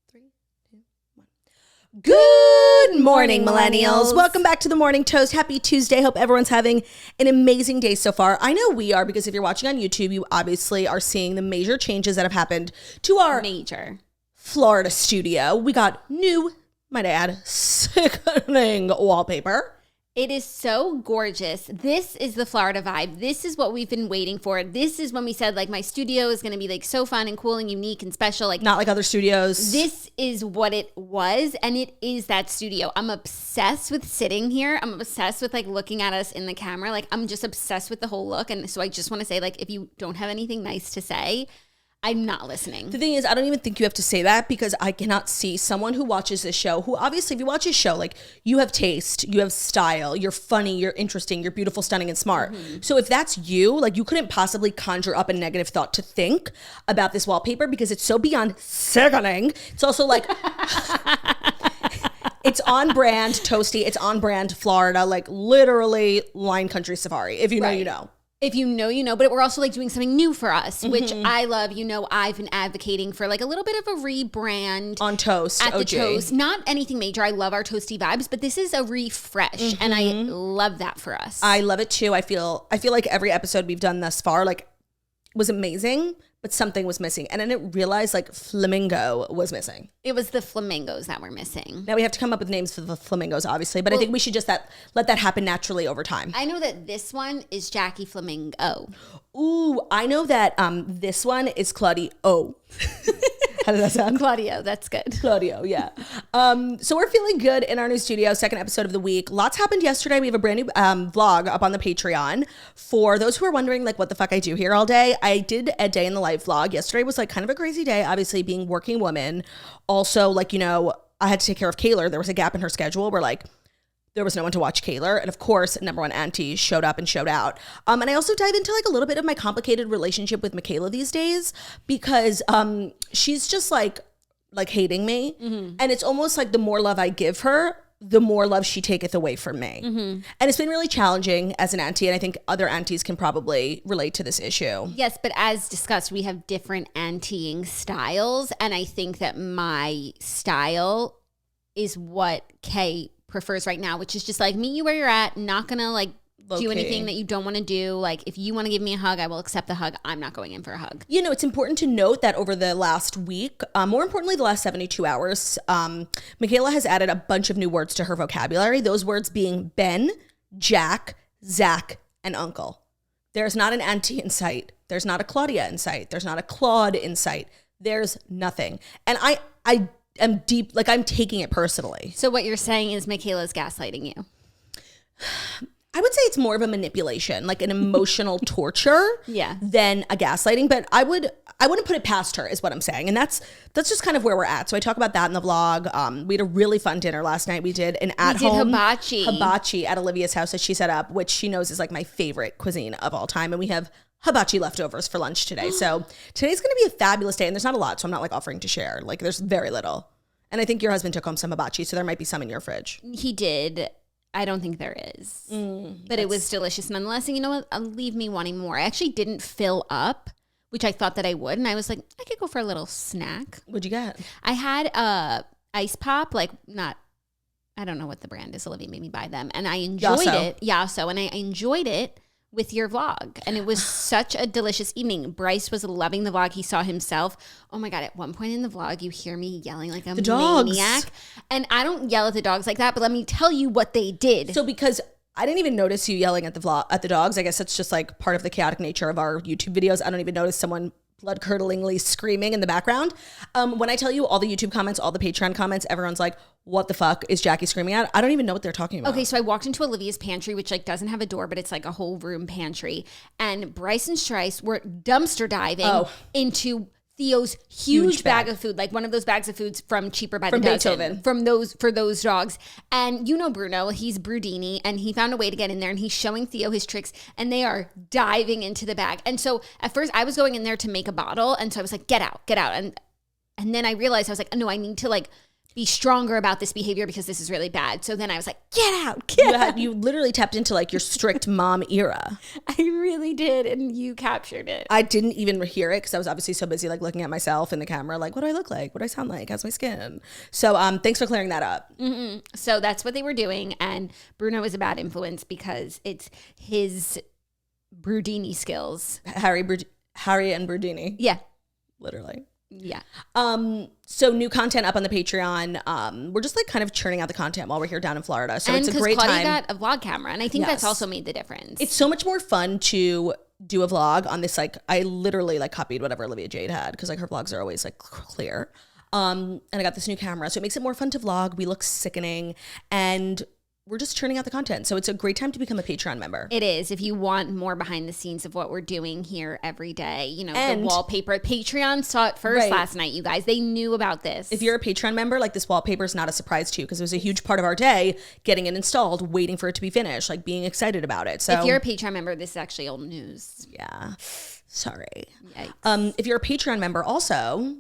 3, 2, 1. Good morning, millennials. Welcome back to the Morning Toast. Happy Tuesday. Hope everyone's having an amazing day so far. I know we are, because if you're watching on YouTube, you obviously are seeing the major changes that have happened to our Florida studio. We got new, might I add, sickening wallpaper. It is so gorgeous. This is the Florida vibe. This is what we've been waiting for. This is when we said, like, my studio is going to be, like, so fun and cool and unique and special. Like, not like other studios. This is what it was, and it is that studio. I'm obsessed with sitting here. I'm obsessed with, like, looking at us in the camera. Like, I'm just obsessed with the whole look. And so I just want to say, like, if you don't have anything nice to say, I'm not listening. The thing is, I don't even think you have to say that, because I cannot see someone who watches this show, who obviously, if you watch this show, like, you have taste, you have style, you're funny, you're interesting, you're beautiful, stunning, and smart. Mm-hmm. So if that's you, like, you couldn't possibly conjure up a negative thought to think about this wallpaper, because it's so beyond sickening. It's also like, it's on brand toasty. It's on brand Florida, like literally Wine Country Safari. If you know, you know. If you know, you know, but we're also like doing something new for us, which I love. You know, I've been advocating for like a little bit of a rebrand on Toast. At the Toast. Not anything major. I love our toasty vibes, but this is a refresh, and I love that for us. I love it too. I feel like every episode we've done thus far, like, was amazing, but something was missing. And I didn't realize, like, FlamingO was missing. It was the flamingos that were missing. Now we have to come up with names for the flamingos, obviously, but I think we should just let that happen naturally over time. I know that this one is Jackie Flamingo. Ooh, I know that this one is Claudia. Oh. How does that sound? Claudio, that's good. Claudio, yeah. So we're feeling good in our new studio, second episode of the week. Lots happened yesterday. We have a brand new vlog up on the Patreon. For those who are wondering, like, what the fuck I do here all day, I did a day in the life vlog. Yesterday was, like, kind of a crazy day, obviously, being working woman. Also, like, you know, I had to take care of Kayla. There was a gap in her schedule where, like, there was no one to watch Kayla. And of course, number one auntie showed up and showed out. And I also dive into, like, a little bit of my complicated relationship with Michaela these days, because she's just like hating me. Mm-hmm. And it's almost like the more love I give her, the more love she taketh away from me. Mm-hmm. And it's been really challenging as an auntie. And I think other aunties can probably relate to this issue. Yes, but as discussed, we have different auntieing styles. And I think that my style is what Kay prefers right now, which is just like, meet you where you're at, not gonna like do anything that you don't want to do. Like, if you want to give me a hug, I will accept the hug. I'm not going in for a hug. You know, it's important to note that over the last week, more importantly, the last 72 hours, Michaela has added a bunch of new words to her vocabulary. Those words being Ben, Jack, Zach, and Uncle. There's not an auntie in sight. There's not a Claudia in sight. There's not a Claude in sight. There's nothing. And I am deep, like, I'm taking it personally. So what you're saying is Michaela's gaslighting you? I would say it's more of a manipulation, like an emotional torture than a gaslighting. But I wouldn't put it past her, is what I'm saying. And that's just kind of where we're at. So I talk about that in the vlog. We had a really fun dinner last night. We did an at-home hibachi at Olivia's house that she set up, which she knows is like my favorite cuisine of all time. And we have hibachi leftovers for lunch today. So today's going to be a fabulous day. And there's not a lot, so I'm not like offering to share. Like, there's very little. And I think your husband took home some hibachi, so there might be some in your fridge. He did. I don't think there is. But it was delicious nonetheless. And you know what? Leave me wanting more. I actually didn't fill up, which I thought that I would. And I was like, I could go for a little snack. What'd you get? I had a ice pop, like, I don't know what the brand is. Olivia made me buy them. And I enjoyed it. Yasso. And I enjoyed it with your vlog. And it was such a delicious evening. Bryce was loving the vlog. He saw himself. Oh my God. At one point in the vlog, you hear me yelling like a maniac. And I don't yell at the dogs like that, but let me tell you what they did. So because I didn't even notice you yelling at the dogs. I guess that's just like part of the chaotic nature of our YouTube videos. I don't even notice someone blood-curdlingly screaming in the background. When I tell you all the YouTube comments, all the Patreon comments, everyone's like, what the fuck is Jackie screaming at? I don't even know what they're talking about. Okay, so I walked into Olivia's pantry, which like doesn't have a door, but it's like a whole room pantry. And Bryce and Strice were dumpster diving into Theo's huge bag of food, like one of those bags of foods from Cheaper by the Dozen, for those dogs. And you know Bruno, he's Brudini, and he found a way to get in there, and he's showing Theo his tricks, and they are diving into the bag. And so at first I was going in there to make a bottle, and so I was like, get out. And then I realized, I was like, no, I need to like be stronger about this behavior because this is really bad. So then I was like, get out. You literally tapped into like your strict mom era. I really did. And you captured it. I didn't even hear it because I was obviously so busy like looking at myself in the camera. Like, what do I look like? What do I sound like? How's my skin? So thanks for clearing that up. Mm-hmm. So that's what they were doing. And Bruno is a bad influence because it's his Brudini skills. Harry and Brudini. Yeah. Literally. Yeah. So new content up on the Patreon. We're just like kind of churning out the content while we're here down in Florida. So it's a great Claudia time. got a vlog camera, and I think that's also made the difference. It's so much more fun to do a vlog on this. Like I literally like copied whatever Olivia Jade had because like her vlogs are always like clear. And I got this new camera, so it makes it more fun to vlog. We look sickening, and we're just churning out the content. So it's a great time to become a Patreon member. It is. If you want more behind the scenes of what we're doing here every day, you know, the wallpaper. Patreon saw it first last night, you guys. They knew about this. If you're a Patreon member, like this wallpaper is not a surprise to you because it was a huge part of our day, getting it installed, waiting for it to be finished, like being excited about it. So if you're a Patreon member, this is actually old news. Yeah. Sorry. Yikes. If you're a Patreon member also,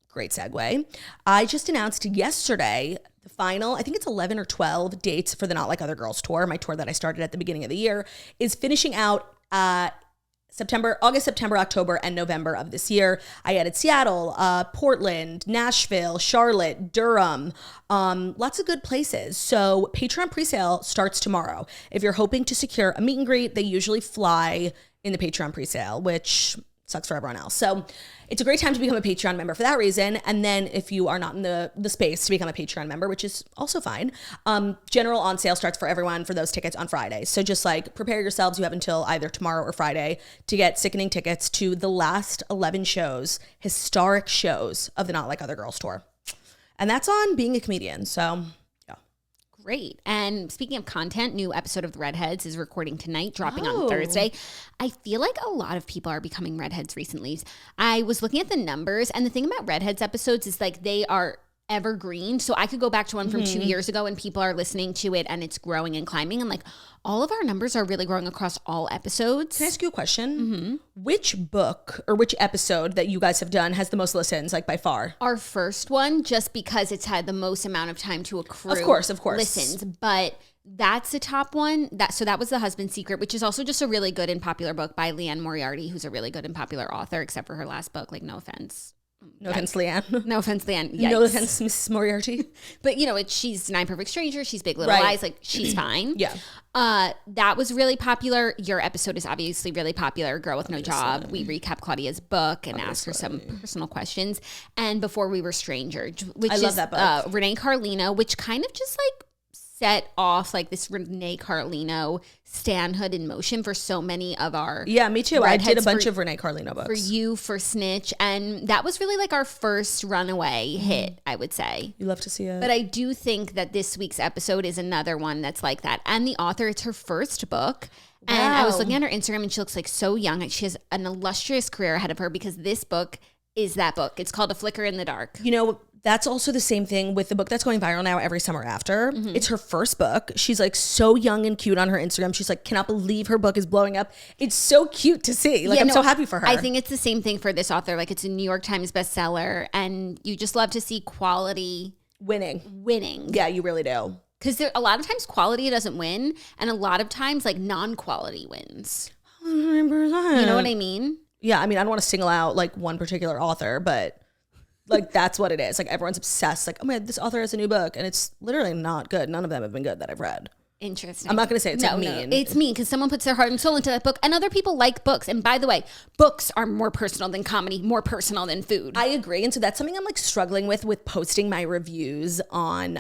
great segue. I just announced yesterday the final, I think it's 11 or 12 dates for the Not Like Other Girls tour. My tour that I started at the beginning of the year is finishing out August, September, October, and November of this year. I added Seattle, Portland, Nashville, Charlotte, Durham, lots of good places. So Patreon presale starts tomorrow. If you're hoping to secure a meet and greet, they usually fly in the Patreon presale, which sucks for everyone else. So it's a great time to become a Patreon member for that reason. And then if you are not in the space to become a Patreon member, which is also fine, general on sale starts for everyone for those tickets on Friday. So just like prepare yourselves. You have until either tomorrow or Friday to get sickening tickets to the last 11 shows, historic shows of the Not Like Other Girls tour. And that's on being a comedian. So great. And speaking of content, new episode of The Redheads is recording tonight, dropping on Thursday. I feel like a lot of people are becoming Redheads recently. I was looking at the numbers, and the thing about Redheads episodes is like they are evergreen. So I could go back to one from 2 years ago and people are listening to it and it's growing and climbing. And like all of our numbers are really growing across all episodes. Can I ask you a question? Which book or which episode that you guys have done has the most listens, like by far? Our first one, just because it's had the most amount of time to accrue. Of course. Listens. But that's the top one. So that was The Husband's Secret, which is also just a really good and popular book by Leanne Moriarty, who's a really good and popular author, except for her last book, like no offense. No offense, Leanne. No offense, Leanne. Yikes. No offense, Mrs. Moriarty. But, you know, she's Nine Perfect Strangers. She's Big Little Lies. Like, she's fine. Yeah. That was really popular. Your episode is obviously really popular. Girl with No Job. We recap Claudia's book and ask her some personal questions. And Before We Were Strangers, which I love that book. Renee Carlino, which kind of just like set off like this Renee Carlino standhood in motion for so many of our me too. I did a bunch of Renee Carlino books. For You, for Snitch, and that was really like our first runaway hit, I would say. You love to see it. But I do think that this week's episode is another one that's like that. And the author, it's her first book. Wow. And I was looking at her Instagram and she looks like so young. She has an illustrious career ahead of her because this book is that book. It's called A Flicker in the Dark. You know, that's also the same thing with the book that's going viral now, Every Summer After. It's her first book. She's like so young and cute on her Instagram. She's like, cannot believe her book is blowing up. It's so cute to see. Like, I'm so happy for her. I think it's the same thing for this author. Like, it's a New York Times bestseller and you just love to see quality winning. Yeah, you really do. Because a lot of times quality doesn't win and a lot of times like non-quality wins. 100%. You know what I mean? Yeah, I mean, I don't want to single out like one particular author, but like that's what it is. Like everyone's obsessed. Like, oh my God, this author has a new book, and it's literally not good. None of them have been good that I've read. Interesting. I'm not going to say it's mean. No. It's mean because someone puts their heart and soul into that book, and other people like books. And by the way, books are more personal than comedy, more personal than food. I agree, and so that's something I'm like struggling with posting my reviews on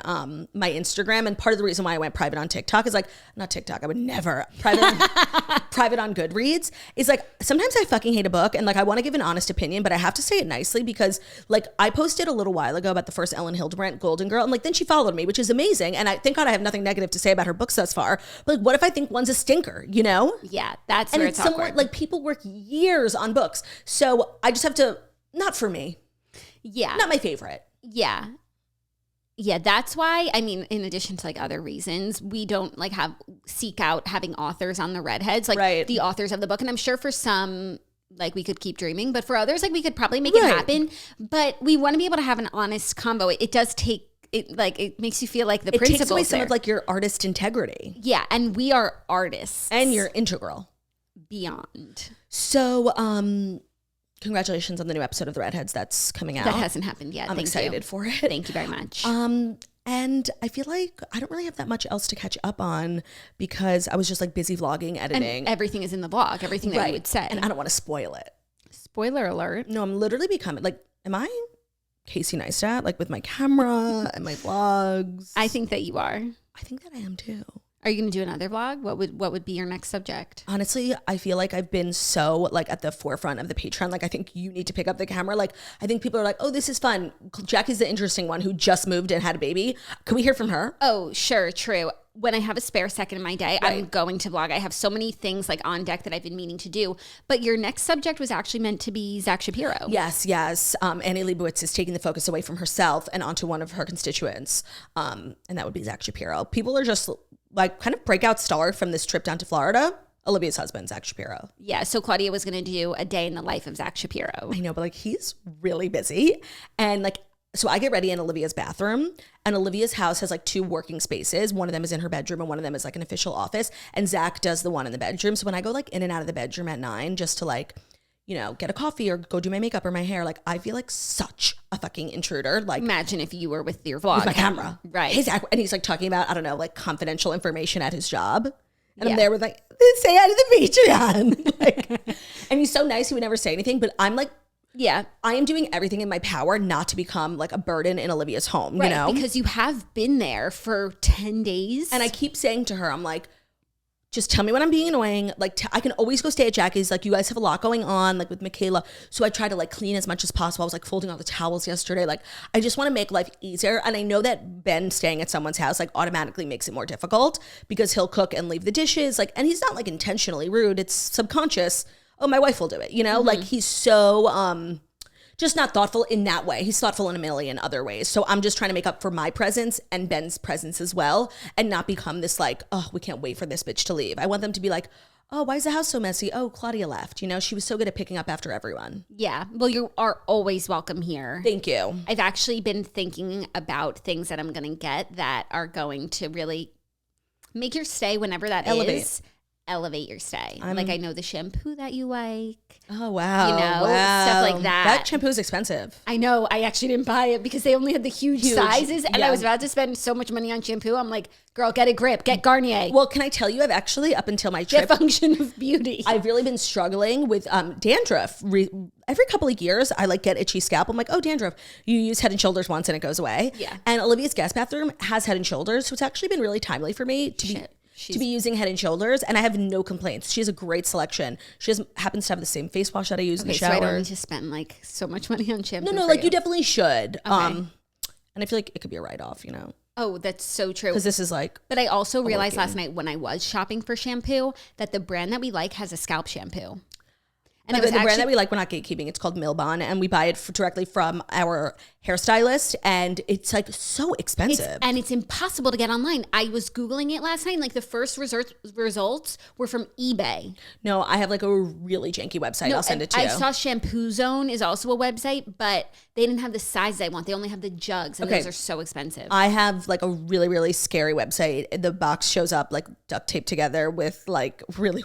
my Instagram. And part of the reason why I went private on TikTok is like not TikTok. I would never private on Goodreads. Is like sometimes I fucking hate a book, and like I want to give an honest opinion, but I have to say it nicely because like I posted a little while ago about the first Ellen Hildebrandt Golden Girl, and like then she followed me, which is amazing. And I thank God I have nothing negative to say about her book thus far, but like what if I think one's a stinker, you know? Yeah, that's where it's awkward. Like people work years on books, so I just have to, not for me. Yeah. Not my favorite. Yeah, that's why, I mean, in addition to like other reasons, we don't like seek out having authors on the Redheads, like the authors of the book. And I'm sure for some, like we could keep dreaming, but for others, like we could probably make it happen. But we want to be able to have an honest convo. It it makes you feel like the It principal's takes away some there. of like your artist integrity. Yeah, and we are artists. And you're integral. Beyond. So, congratulations on the new episode of The Redheads that's coming out. That hasn't happened yet. I'm excited for it. Thank you very much. And I feel like I don't really have that much else to catch up on because I was just like busy vlogging, editing. And everything is in the vlog, everything that you would say. And I don't want to spoil it. Spoiler alert. No, I'm literally becoming like, am I Casey Neistat? Like with my camera and my vlogs? I think that you are. I think that I am too. Are you going to do another vlog? What would be your next subject? Honestly, I feel like I've been so like at the forefront of the Patreon. Like I think you need to pick up the camera. Like I think people are like, oh, this is fun. Jackie's the interesting one who just moved and had a baby. Can we hear from her? Oh, sure. True. When I have a spare second in my day, I'm going to vlog. I have so many things like on deck that I've been meaning to do. But your next subject was actually meant to be Zach Shapiro. Yes. Annie Leibovitz is taking the focus away from herself and onto one of her constituents. And that would be Zach Shapiro. People are just like kind of breakout star from this trip down to Florida. Olivia's husband, Zach Shapiro. Yeah, so Claudia was going to do a day in the life of Zach Shapiro. I know, but like he's really busy. And like, so I get ready in Olivia's bathroom, and Olivia's house has like 2 working spaces. One of them is in her bedroom and one of them is like an official office. And Zach does the one in the bedroom. So when I go like in and out of the bedroom at 9 just to like, you know, get a coffee or go do my makeup or my hair, like I feel like such a fucking intruder. Like imagine if you were with your vlog. With my camera. Right. Hey, Zach. And he's like talking about, I don't know, like confidential information at his job. And Yeah. I'm there with like, say hi to the Patreon. Like, and he's so nice. He would never say anything, but I'm like, Yeah. I am doing everything in my power not to become like a burden in Olivia's home, Right, you know? because you have been there for 10 days. And I keep saying to her, I'm like, just tell me when I'm being annoying. Like, I can always go stay at Jackie's. Like, you guys have a lot going on, like with Michaela. So I try to like clean as much as possible. I was like folding all the towels yesterday. Like, I just want to make life easier. And I know that Ben staying at someone's house like automatically makes it more difficult because he'll cook and leave the dishes. Like, and he's not like intentionally rude. It's subconscious. Oh, my wife will do it. You know, like he's so, just not thoughtful in that way. He's thoughtful in a million other ways. So I'm just trying to make up for my presence and Ben's presence as well and not become this like, oh, we can't wait for this bitch to leave. I want them to be like, oh, why is the house so messy? Oh, Claudia left. You know, she was so good at picking up after everyone. Yeah. Well, you are always welcome here. Thank you. I've actually been thinking about things that I'm going to get that are going to really make your stay, whenever that is, elevate your stay. Like, I know the shampoo that you like. Oh, wow. You know, wow. stuff like that. That shampoo is expensive. I know. I actually didn't buy it because they only had the huge sizes. And I was about to spend so much money on shampoo. I'm like, girl, get a grip. Get Garnier. Well, can I tell you, I've actually, up until my trip, Get Function of Beauty. I've really been struggling with dandruff. Every couple of years, I like get itchy scalp. I'm like, oh, dandruff. You use Head and Shoulders once and it goes away. Yeah. And Olivia's guest bathroom has Head and Shoulders. So it's actually been really timely for me to be using Head and Shoulders, and I have no complaints. She has a great selection. She happens to have the same face wash that I use in the shower. So I don't need to spend like so much money on shampoo. No, like you definitely should. And I feel like it could be a write-off, you know? Oh, that's so true. Because this is like... But I also realized last night when I was shopping for shampoo that the brand that we like has a scalp shampoo. And the brand that we like, we're not gatekeeping. It's called Milbon, and we buy it directly from our hairstylist, and it's like so expensive. And it's impossible to get online. I was Googling it last night, and like the first results were from eBay. No, I have like a really janky website. I'll send it to you. I saw Shampoo Zone is also a website, but they didn't have the sizes I want. They only have the jugs, and those are so expensive. I have like a really, really scary website. The box shows up like duct taped together with like really,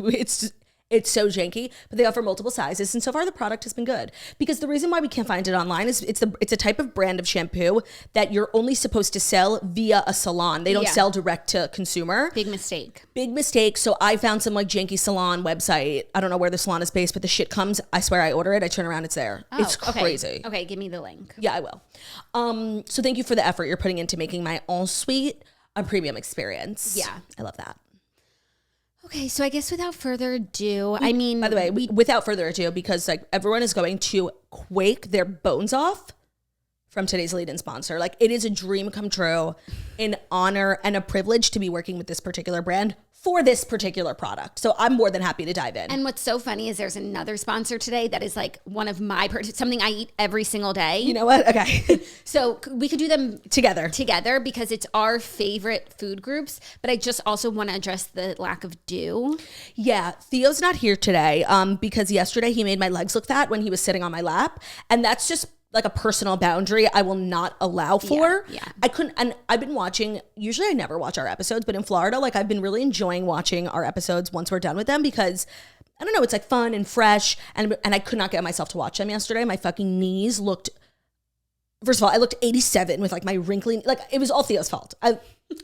it's so janky, but they offer multiple sizes. And so far the product has been good because the reason why we can't find it online is it's a type of brand of shampoo that you're only supposed to sell via a salon. They don't sell direct to consumer. Big mistake. So I found some like janky salon website. I don't know where the salon is based, but the shit comes. I swear I order it. I turn around, it's there. It's crazy. Okay, give me the link. Yeah, I will. So thank you for the effort you're putting into making my ensuite a premium experience. Yeah. I love that. Okay, so I guess without further ado, By the way, without further ado, because like everyone is going to quake their bones off from today's lead-in sponsor. Like it is a dream come true, an honor and a privilege to be working with this particular brand for this particular product. So I'm more than happy to dive in. And what's so funny is there's another sponsor today that is like one of my, something I eat every single day. You know what? Okay. So we could do them together because it's our favorite food groups. But I just also want to address the lack of dew. Yeah. Theo's not here today because yesterday he made my legs look fat when he was sitting on my lap. And that's just like a personal boundary I will not allow for. Yeah. I couldn't, and I've been watching, usually I never watch our episodes, but in Florida, like I've been really enjoying watching our episodes once we're done with them because I don't know, it's like fun and fresh, and I could not get myself to watch them yesterday. My fucking knees looked, first of all, I looked 87 with like my wrinkly, like it was all Theo's fault.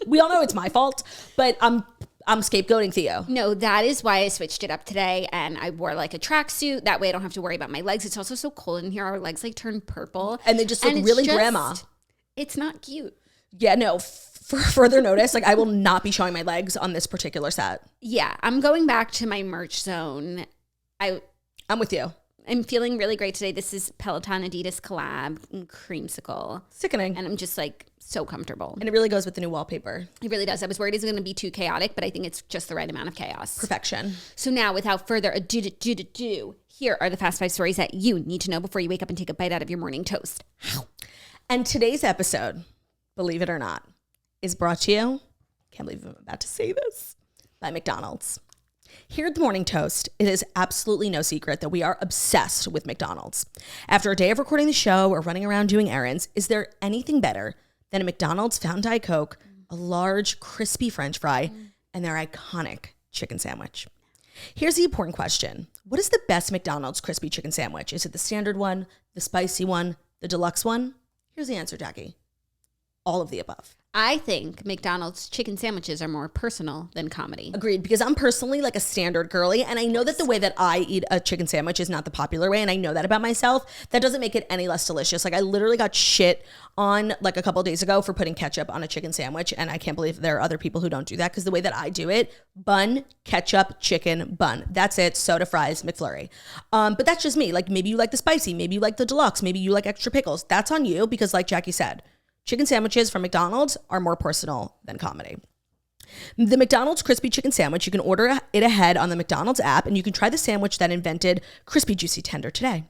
We all know it's my fault, but I'm scapegoating Theo. No, that is why I switched it up today, and I wore like a tracksuit. That way I don't have to worry about my legs. It's also so cold in here. Our legs like turn purple. And they just look really grandma. It's not cute. Yeah, no, for further notice, like I will not be showing my legs on this particular set. Yeah, I'm going back to my merch zone. I'm with you. I'm feeling really great today. This is Peloton Adidas collab and creamsicle. Sickening. And I'm just like so comfortable. And it really goes with the new wallpaper. It really does. I was worried it's going to be too chaotic, but I think it's just the right amount of chaos. Perfection. So now, without further ado, here are the fast 5 stories that you need to know before you wake up and take a bite out of your morning toast. And today's episode, believe it or not, is brought to you, can't believe I'm about to say this, by McDonald's. Here at the Morning Toast, it is absolutely no secret that we are obsessed with McDonald's. After a day of recording the show or running around doing errands, is there anything better than a McDonald's Fountain Diet Coke, a large crispy French fry, and their iconic chicken sandwich? Here's the important question. What is the best McDonald's crispy chicken sandwich? Is it the standard one, the spicy one, the deluxe one? Here's the answer, Jackie. All of the above. I think McDonald's chicken sandwiches are more personal than comedy. Agreed, because I'm personally like a standard girly, and I know that the way that I eat a chicken sandwich is not the popular way, and I know that about myself. That doesn't make it any less delicious. Like I literally got shit on like a couple days ago for putting ketchup on a chicken sandwich, and I can't believe there are other people who don't do that, because the way that I do it, bun, ketchup, chicken, bun. That's it. Soda, fries, McFlurry. But that's just me. Like maybe you like the spicy, maybe you like the deluxe, maybe you like extra pickles. That's on you, because like Jackie said, chicken sandwiches from McDonald's are more personal than comedy. The McDonald's crispy chicken sandwich, you can order it ahead on the McDonald's app, and you can try the sandwich that invented crispy juicy tender today.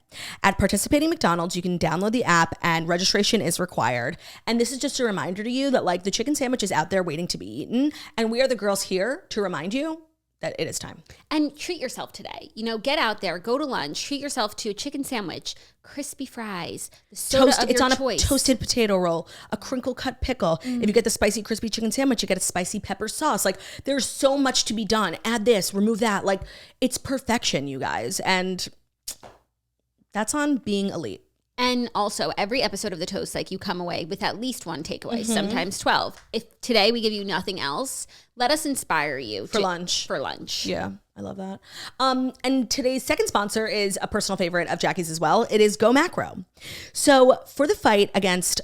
At participating McDonald's, you can download the app and registration is required. And this is just a reminder to you that like the chicken sandwich is out there waiting to be eaten, and we are the girls here to remind you that it is time. And treat yourself today. You know, get out there, go to lunch, treat yourself to a chicken sandwich, crispy fries, the soda of it's your on choice. A toasted potato roll, a crinkle cut pickle. If you get the spicy crispy chicken sandwich, you get a spicy pepper sauce. Like there's so much to be done. Add this, remove that. Like it's perfection, you guys. And that's on being elite. And also, every episode of The Toast, like you come away with at least one takeaway, sometimes 12. If today we give you nothing else, let us inspire you. For lunch. Yeah, I love that. And today's second sponsor is a personal favorite of Jackie's as well. It is Go Macro. So for the fight against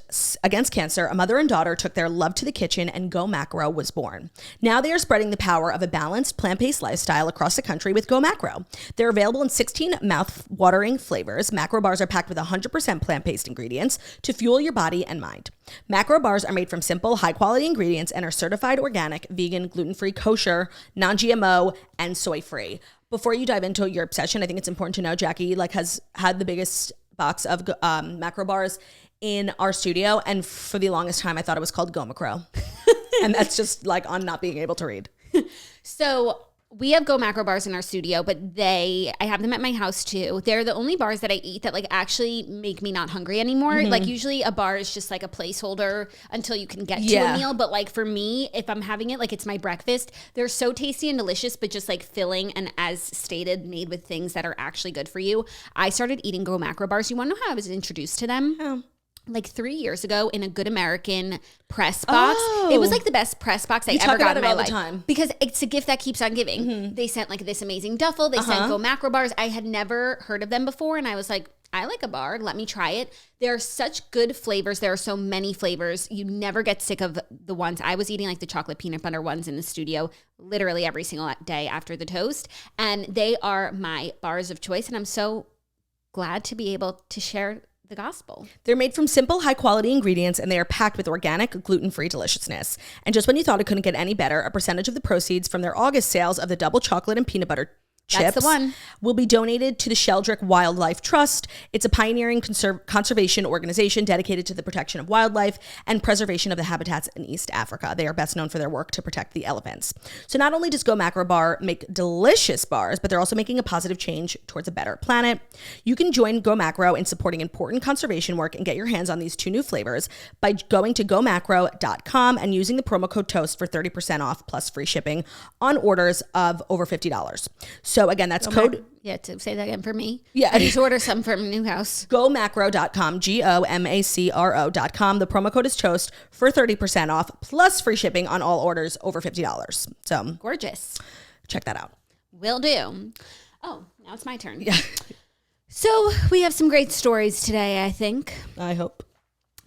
cancer, a mother and daughter took their love to the kitchen and Go Macro was born. Now they are spreading the power of a balanced plant-based lifestyle across the country with Go Macro. They're available in 16 mouth-watering flavors. Macro bars are packed with 100% plant-based ingredients to fuel your body and mind. Macro bars are made from simple, high-quality ingredients and are certified organic, vegan, gluten-free, kosher, non-GMO, and soy-free. Before you dive into your obsession, I think it's important to know Jackie has had the biggest box of macro bars in our studio, and for the longest time I thought it was called Go Macro. And that's just like on not being able to read. So we have Go Macro bars in our studio, but I have them at my house too. They're the only bars that I eat that like actually make me not hungry anymore. Like usually a bar is just like a placeholder until you can get to a meal. But like for me, if I'm having it, like it's my breakfast, they're so tasty and delicious, but just like filling and as stated, made with things that are actually good for you. I started eating Go Macro bars. You want to know how I was introduced to them? Oh. Like 3 years ago in a Good American press box. It was like the best press box I ever got in my life. Time. Because it's a gift that keeps on giving. They sent like this amazing duffel. They sent Go Macro bars. I had never heard of them before. And I was like, I like a bar. Let me try it. There are such good flavors. There are so many flavors. You never get sick of the ones. I was eating like the chocolate peanut butter ones in the studio literally every single day after the toast. And they are my bars of choice. And I'm so glad to be able to share the gospel. They're made from simple, high-quality ingredients, and they are packed with organic, gluten-free deliciousness. And just when you thought it couldn't get any better, a percentage of the proceeds from their August sales of the double chocolate and peanut butter chips. That's the one. Will be donated to the Sheldrick Wildlife Trust. It's a pioneering conservation organization dedicated to the protection of wildlife and preservation of the habitats in East Africa. They are best known for their work to protect the elephants. So not only does Go Macro Bar make delicious bars, but they're also making a positive change towards a better planet. You can join Go Macro in supporting important conservation work and get your hands on these 2 new flavors by going to gomacro.com and using the promo code TOAST for 30% off plus free shipping on orders of over $50. So again, that's code... Yeah, to say that again for me. Yeah. I just order some from Newhouse. Gomacro.com, GOMACRO.com. The promo code is TOAST for 30% off plus free shipping on all orders over $50. So gorgeous. Check that out. Will do. Oh, now it's my turn. Yeah. So we have some great stories today, I think. I hope.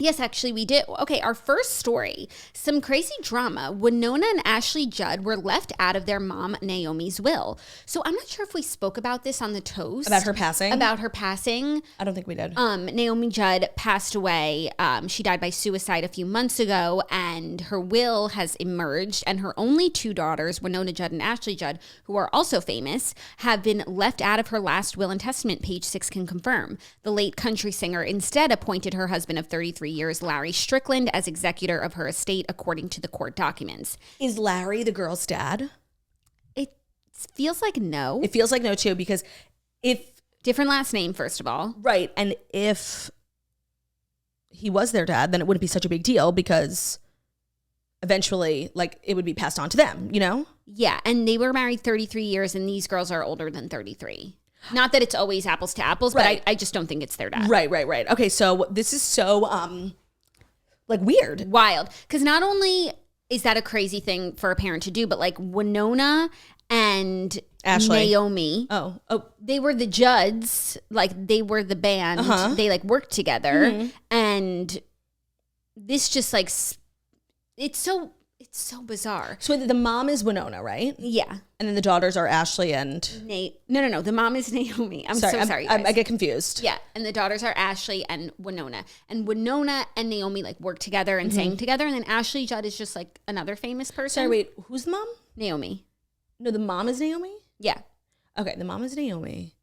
Yes, actually, we did. Okay, our first story, some crazy drama. Wynonna and Ashley Judd were left out of their mom Naomi's will. So I'm not sure if we spoke about this on the Toast. About her passing? About her passing. I don't think we did. Naomi Judd passed away. She died by suicide a few months ago, and her will has emerged, and her only 2 daughters, Wynonna Judd and Ashley Judd, who are also famous, have been left out of her last will and testament, page 6 can confirm. The late country singer instead appointed her husband of 33 years, Larry Strickland, as executor of her estate, according to the court documents. Is Larry the girl's dad? It feels like no. It feels like no, too, because if... Different last name, first of all. Right, and if he was their dad, then it wouldn't be such a big deal because eventually, like, it would be passed on to them, you know? Yeah, and they were married 33 years, and these girls are older than 33. Not that it's always apples to apples, right. But I just don't think it's their dad. Right. Okay, so this is so, like, weird. Wild. Because not only is that a crazy thing for a parent to do, but, like, Wynonna and Ashley. Naomi. Oh. They were the Judds. Like, they were the band. Uh-huh. They, like, worked together. And this just, like, it's so bizarre. So the mom is Wynonna, right? Yeah. And then the daughters are Ashley and... No. The mom is Naomi. I'm so sorry, guys. I get confused. Yeah. And the daughters are Ashley and Wynonna. And Wynonna and Naomi, like, work together and sang together. And then Ashley Judd is just, like, another famous person. Sorry, wait. Who's the mom? Naomi. No, the mom is Naomi? Yeah. Okay, the mom is Naomi.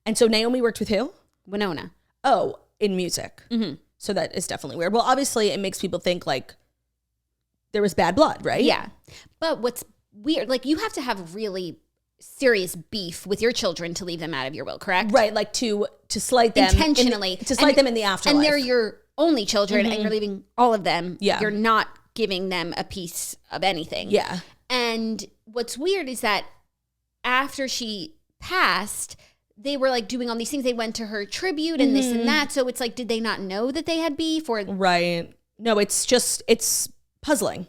And so Naomi worked with who? Wynonna. Oh, in music. Mm-hmm. So that is definitely weird. Well, obviously, it makes people think, like, there was bad blood, right? Yeah. But what's weird, like, you have to have really serious beef with your children to leave them out of your will, correct? Right, like to slight them. Intentionally. To slight them in the afterlife. And they're your only children and you're leaving all of them. Yeah. You're not giving them a piece of anything. Yeah. And what's weird is that after she passed, they were, like, doing all these things. They went to her tribute and this and that. So it's like, did they not know that they had beef? Or right. No, it's puzzling.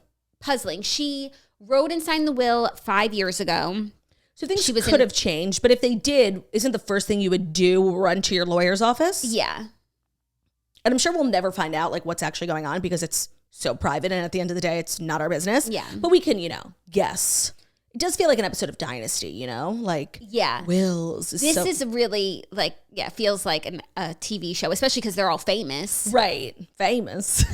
She wrote and signed the will 5 years ago. So things could have changed, but if they did, isn't the first thing you would do run to your lawyer's office? Yeah. And I'm sure we'll never find out, like, what's actually going on because it's so private, and at the end of the day, it's not our business. Yeah. But we can, guess. It does feel like an episode of Dynasty, Like, yeah. wills. This is really, like, feels like a TV show, especially because they're all famous. Right. Famous.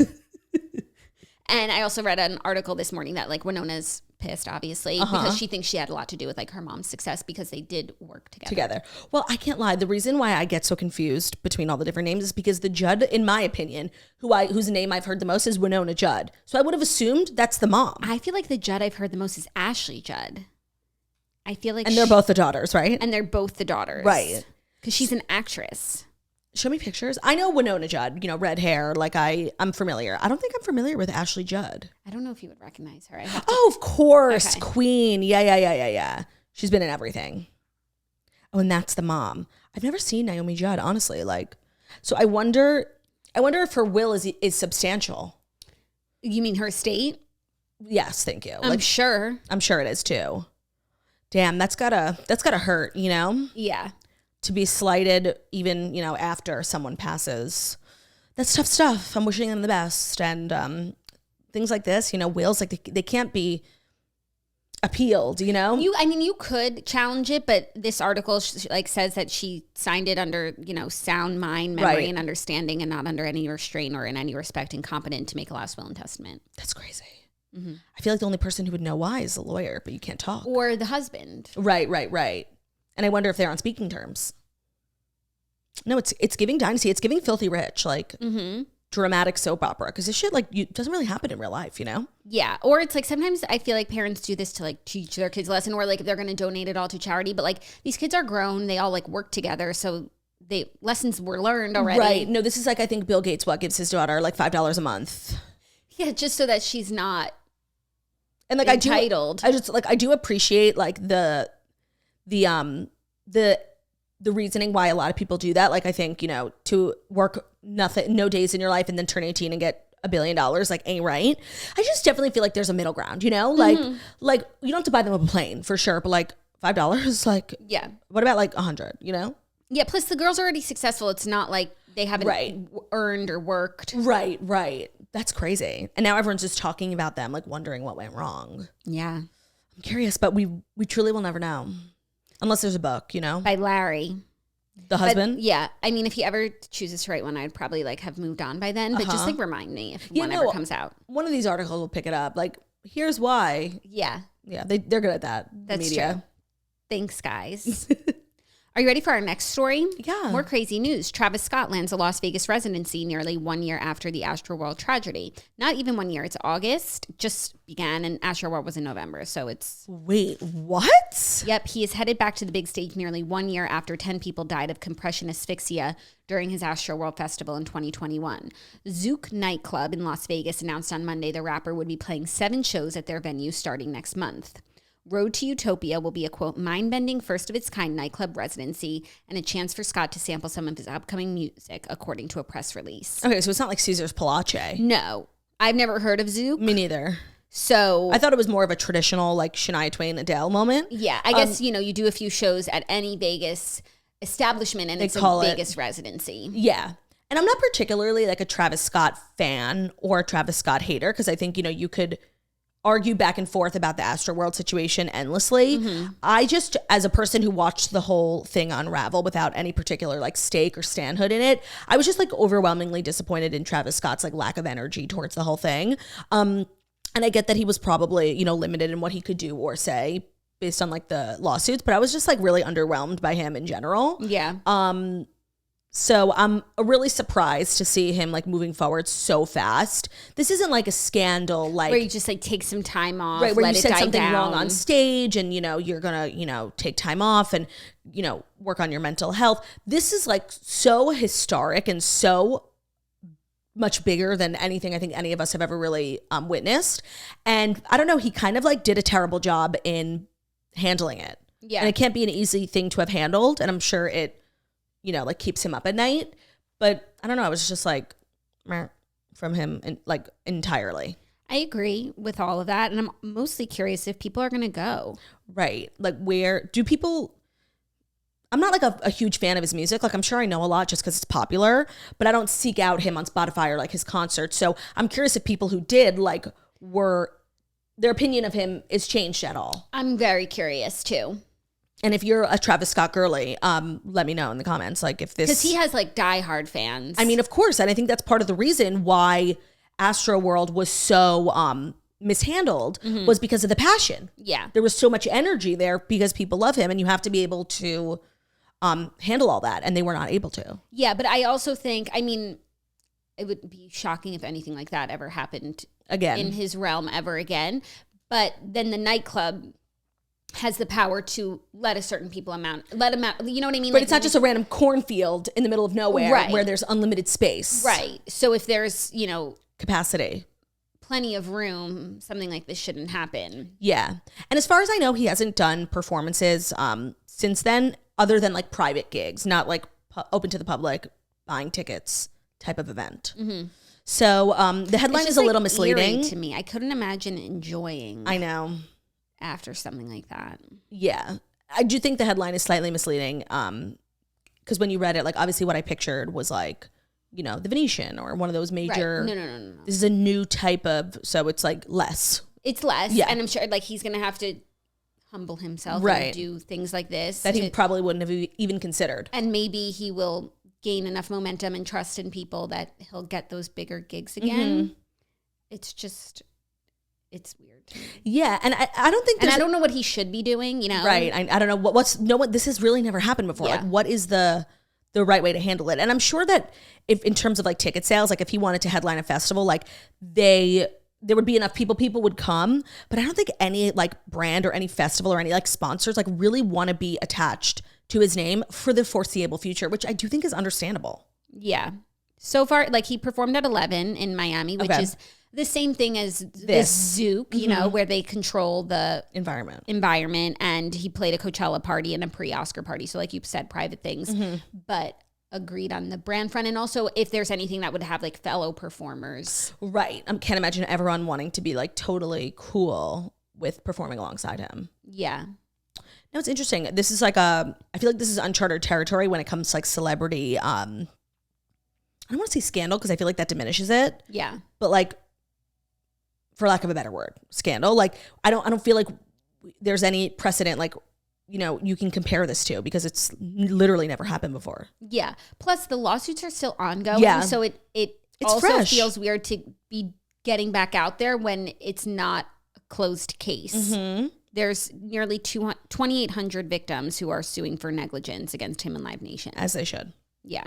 And I also read an article this morning that, like, Wynonna's pissed, obviously, because she thinks she had a lot to do with, like, her mom's success because they did work together. Well, I can't lie. The reason why I get so confused between all the different names is because the Judd, in my opinion, whose name I've heard the most is Wynonna Judd. So I would have assumed that's the mom. I feel like the Judd I've heard the most is Ashley Judd. I feel like... And they're both the daughters, right? And they're both the daughters. Right. Because she's an actress. Show me pictures. I know Wynonna Judd, red hair. Like, I'm familiar. I don't think I'm familiar with Ashley Judd. I don't know if you would recognize her. Of course. Okay. Queen. Yeah. She's been in everything. Oh, and that's the mom. I've never seen Naomi Judd, honestly. Like, so I wonder if her will is substantial. You mean her estate? Yes, thank you. I'm sure. I'm sure it is too. Damn, that's gotta hurt, Yeah. To be slighted even, after someone passes. That's tough stuff. I'm wishing them the best. And things like this, wills, like they can't be appealed, You could challenge it, but this article says that she signed it under, sound mind, memory, and understanding, and not under any restraint or in any respect incompetent to make a last will and testament. That's crazy. Mm-hmm. I feel like the only person who would know why is the lawyer, but you can't talk. Or the husband. Right. And I wonder if they're on speaking terms. No, it's giving Dynasty. It's giving Filthy Rich, like dramatic soap opera. Because this shit doesn't really happen in real life, you know? Yeah. Or it's like sometimes I feel like parents do this to like teach their kids a lesson, or like if they're going to donate it all to charity. But like these kids are grown. They all like work together. So lessons were learned already. Right. No, this is like, I think Bill Gates gives his daughter like $5 a month. Yeah, just so that she's not and like entitled. I do appreciate like the reasoning why a lot of people do that. Like I think, you know, to work no days in your life and then turn 18 and get $1 billion like ain't right. I just definitely feel like there's a middle ground, you know? Like like you don't have to buy them a plane for sure, but like $5, like yeah. What about like 100, you know? Yeah, plus the girls are already successful. It's not like they haven't earned or worked. Right. That's crazy. And now everyone's just talking about them, like wondering what went wrong. Yeah. I'm curious, but we truly will never know. Unless there's a book, you know? By Larry. The husband? But, yeah. I mean, if he ever chooses to write one, I'd probably like have moved on by then. But just like remind me if one ever comes out. One of these articles will pick it up. Like, here's why. Yeah. Yeah, they're good at that. That's media. true. Thanks, guys. Are you ready for our next story? Yeah. More crazy news. Travis Scott lands a Las Vegas residency nearly 1 year after the Astroworld tragedy. Not even 1 year. It's August. Just began, and Astroworld was in November, so it's... Wait, what? Yep. He is headed back to the big stage nearly 1 year after 10 people died of compression asphyxia during his Astroworld festival in 2021. RHUGT nightclub in Las Vegas announced on Monday the rapper would be playing 7 shows at their venue starting next month. Road to Utopia will be a, quote, mind-bending first-of-its-kind nightclub residency and a chance for Scott to sample some of his upcoming music, according to a press release. Okay, so it's not like Caesar's Palace. No. I've never heard of RHUGT. Me neither. So... I thought it was more of a traditional, like, Shania Twain, Adele moment. Yeah, I guess, you know, you do a few shows at any Vegas establishment and it's a Vegas residency. Yeah. And I'm not particularly, like, a Travis Scott fan or a Travis Scott hater because I think, you know, you could... argue back and forth about the Astroworld situation endlessly. I just, as a person who watched the whole thing unravel without any particular like stake or standhood in it, I was just like overwhelmingly disappointed in Travis Scott's like lack of energy towards the whole thing. And I get that he was probably, you know, limited in what he could do or say based on like the lawsuits, but I was just like really underwhelmed by him in general. Yeah. So I'm really surprised to see him like moving forward so fast. This isn't like a scandal, like where you just like take some time off, right? Where let you it said die something down. wrong on stage, and you know you're gonna take time off and work on your mental health. This is like so historic and so much bigger than anything I think any of us have ever really witnessed. And I don't know, he kind of like did a terrible job in handling it. Yeah, and it can't be an easy thing to have handled, and I'm sure it. Like keeps him up at night. But I don't know. I was just like, meh, from him and like entirely. I agree with all of that. And I'm mostly curious if people are going to go. Right. Like where do people, I'm not like a huge fan of his music. Like I'm sure I know a lot just because it's popular, but I don't seek out him on Spotify or like his concerts. So I'm curious if people who did like their opinion of him is changed at all. I'm very curious too. And if you're a Travis Scott girly, let me know in the comments. Like if this... Because he has like diehard fans. I mean, of course. And I think that's part of the reason why Astroworld was so mishandled was because of the passion. Yeah. There was so much energy there because people love him and you have to be able to handle all that. And they were not able to. Yeah, but I also think, I mean, it would be shocking if anything like that ever happened again in his realm ever again. But then the nightclub... has the power to let a certain let them out, you know what I mean? But like, it's not just a random cornfield in the middle of nowhere where there's unlimited space. Right. So if there's, capacity, plenty of room, something like this shouldn't happen. Yeah. And as far as I know, he hasn't done performances since then, other than like private gigs, not like open to the public, buying tickets type of event. So the headline is a little misleading to me. I couldn't imagine enjoying. I know. After something like that. Yeah. I do think the headline is slightly misleading because when you read it, like obviously what I pictured was like, the Venetian or one of those major. Right. No. This is a new type of, so it's like less. It's less. Yeah. And I'm sure like he's going to have to humble himself and do things like this. That he probably wouldn't have even considered. And maybe he will gain enough momentum and trust in people that he'll get those bigger gigs again. It's just... it's weird. Yeah, and I don't think I don't know what he should be doing, you know? Right. I don't know this has really never happened before. Yeah. Like, what is the right way to handle it? And I'm sure that if in terms of like ticket sales, like if he wanted to headline a festival, like there would be enough people would come, but I don't think any like brand or any festival or any like sponsors like really want to be attached to his name for the foreseeable future, which I do think is understandable. Yeah. So far, like he performed at 11 in Miami, which is the same thing as this RHUGT, you know, where they control the environment. And he played a Coachella party and a pre-Oscar party. So like you said, private things, but agreed on the brand front. And also if there's anything that would have like fellow performers. Right. I can't imagine everyone wanting to be like totally cool with performing alongside him. Yeah. No, it's interesting. This is like I feel like this is uncharted territory when it comes to like celebrity, I don't want to say scandal because I feel like that diminishes it. Yeah. But like, for lack of a better word, scandal. Like I don't feel like there's any precedent like, you know, you can compare this to because it's literally never happened before. Yeah. Plus the lawsuits are still ongoing. Yeah. So it's also fresh. Feels weird to be getting back out there when it's not a closed case. There's nearly 2,800 victims who are suing for negligence against him and Live Nation. As they should. Yeah.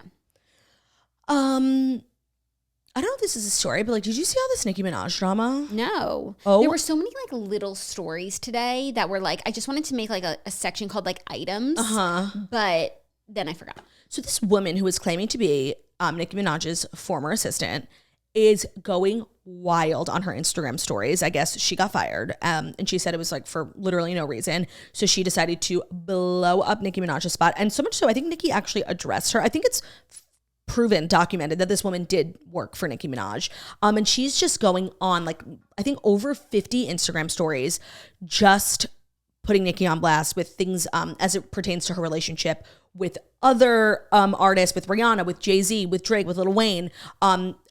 I don't know if this is a story, but like, did you see all this Nicki Minaj drama? No. Oh. There were so many like little stories today that were like, I just wanted to make like a section called like items. But then I forgot. So this woman who is claiming to be Nicki Minaj's former assistant is going wild on her Instagram stories. I guess she got fired. And she said it was like for literally no reason. So she decided to blow up Nicki Minaj's spot. And so much so, I think Nicki actually addressed her. I think it's proven, documented that this woman did work for Nicki Minaj. And she's just going on like, I think over 50 Instagram stories, just putting Nicki on blast with things as it pertains to her relationship with other artists, with Rihanna, with Jay-Z, with Drake, with Lil Wayne,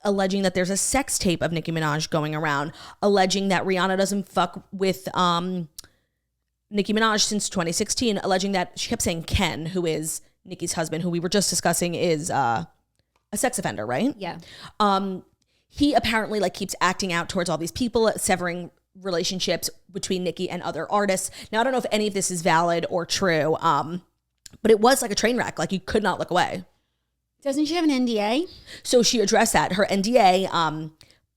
alleging that there's a sex tape of Nicki Minaj going around, alleging that Rihanna doesn't fuck with Nicki Minaj since 2016, alleging that she kept saying Ken, who is Nicki's husband, who we were just discussing is a sex offender, right? Yeah. He apparently like keeps acting out towards all these people, severing relationships between Nicki and other artists. Now, I don't know if any of this is valid or true, but it was like a train wreck. Like you could not look away. Doesn't she have an NDA? So she addressed that. Her NDA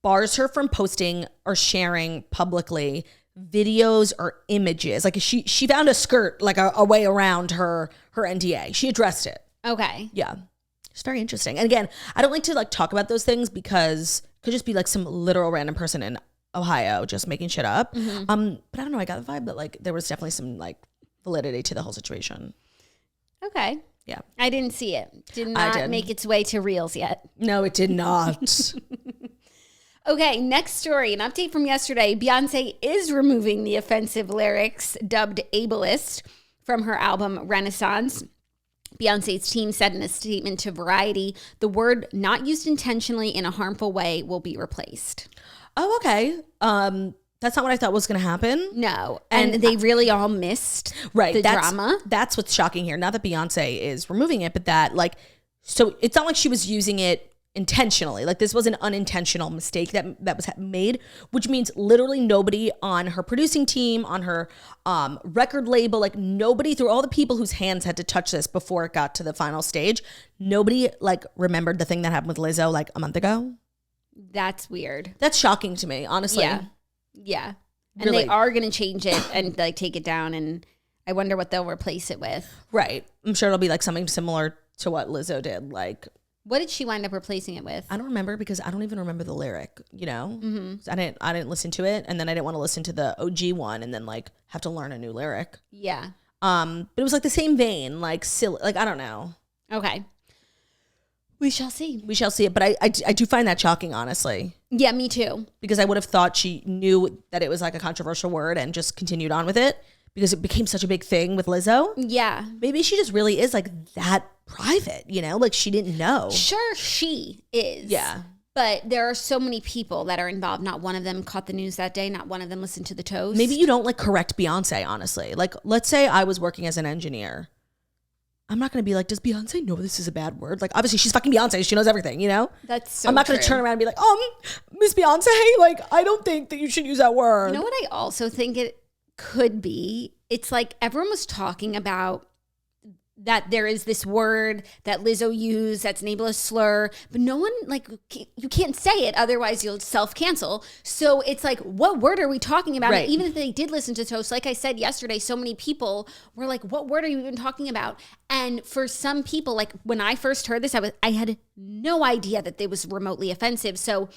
bars her from posting or sharing publicly videos or images. Like she found a skirt, like a way around her NDA. She addressed it. Okay. Yeah. It's very interesting. And again, I don't like to like talk about those things because it could just be like some literal random person in Ohio just making shit up. But I don't know. I got the vibe that like there was definitely some like validity to the whole situation. Okay. Yeah. I didn't see it. Did not make its way to Reels yet. No, it did not. Okay, next story. An update from yesterday. Beyonce is removing the offensive lyrics dubbed Ableist from her album Renaissance. Beyonce's team said in a statement to Variety, the word not used intentionally in a harmful way will be replaced. Oh, okay. That's not what I thought was going to happen. No. And they really all missed the drama. That's what's shocking here. Not that Beyonce is removing it, but that like, so it's not like she was using it intentionally. Like this was an unintentional mistake that was made, which means literally nobody on her producing team, on her record label, like nobody, through all the people whose hands had to touch this before it got to the final stage, nobody like remembered the thing that happened with Lizzo like a month ago. That's weird. That's shocking to me, honestly. Yeah. And really. They are going to change it and like take it down, and I wonder what they'll replace it with. Right. I'm sure it'll be like something similar to what Lizzo did. Like, what did she wind up replacing it with? I don't remember because I don't even remember the lyric, you know? So I didn't listen to it, and then I didn't want to listen to the OG one and then like have to learn a new lyric. Yeah. But it was like the same vein, like silly, like I don't know. Okay. We shall see. We shall see it, but I do find that shocking, honestly. Yeah, me too. Because I would have thought she knew that it was like a controversial word and just continued on with it because it became such a big thing with Lizzo. Yeah. Maybe she just really is like that private, you know? Like she didn't know. Sure, she is. Yeah. But there are so many people that are involved. Not one of them caught the news that day. Not one of them listened to the toast. Maybe you don't like correct Beyonce, honestly. Like, let's say I was working as an engineer I'm not going to be like, does Beyonce know this is a bad word? Like, obviously she's fucking Beyonce. She knows everything, you know? That's so I'm not going to turn around and be like, Miss Beyonce, like, I don't think that you should use that word. You know what I also think it could be? It's like everyone was talking about that there is this word that Lizzo used that's an ableist slur, but no one, like, you can't say it, otherwise you'll self-cancel. So it's like, what word are we talking about? Right. And even if they did listen to Toast, like I said yesterday, so many people were like, what word are you even talking about? And for some people, like when I first heard this, I had no idea that it was remotely offensive. So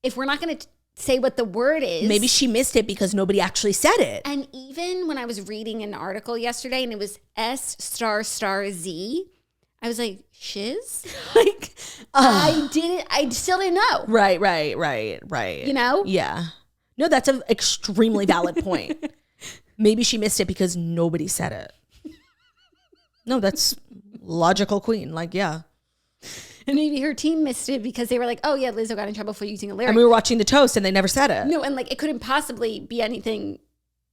if we're not going to say what the word is. Maybe she missed it because nobody actually said it. And even when I was reading an article yesterday and it was S***Z, I was like, shiz? Like, I still didn't know. Right. You know? Yeah. No, that's an extremely valid point. Maybe she missed it because nobody said it. No, that's logical queen. Like, yeah. And maybe her team missed it because they were like, oh, yeah, Lizzo got in trouble for using a lyric. And we were watching the Toast and they never said it. No, and like it couldn't possibly be anything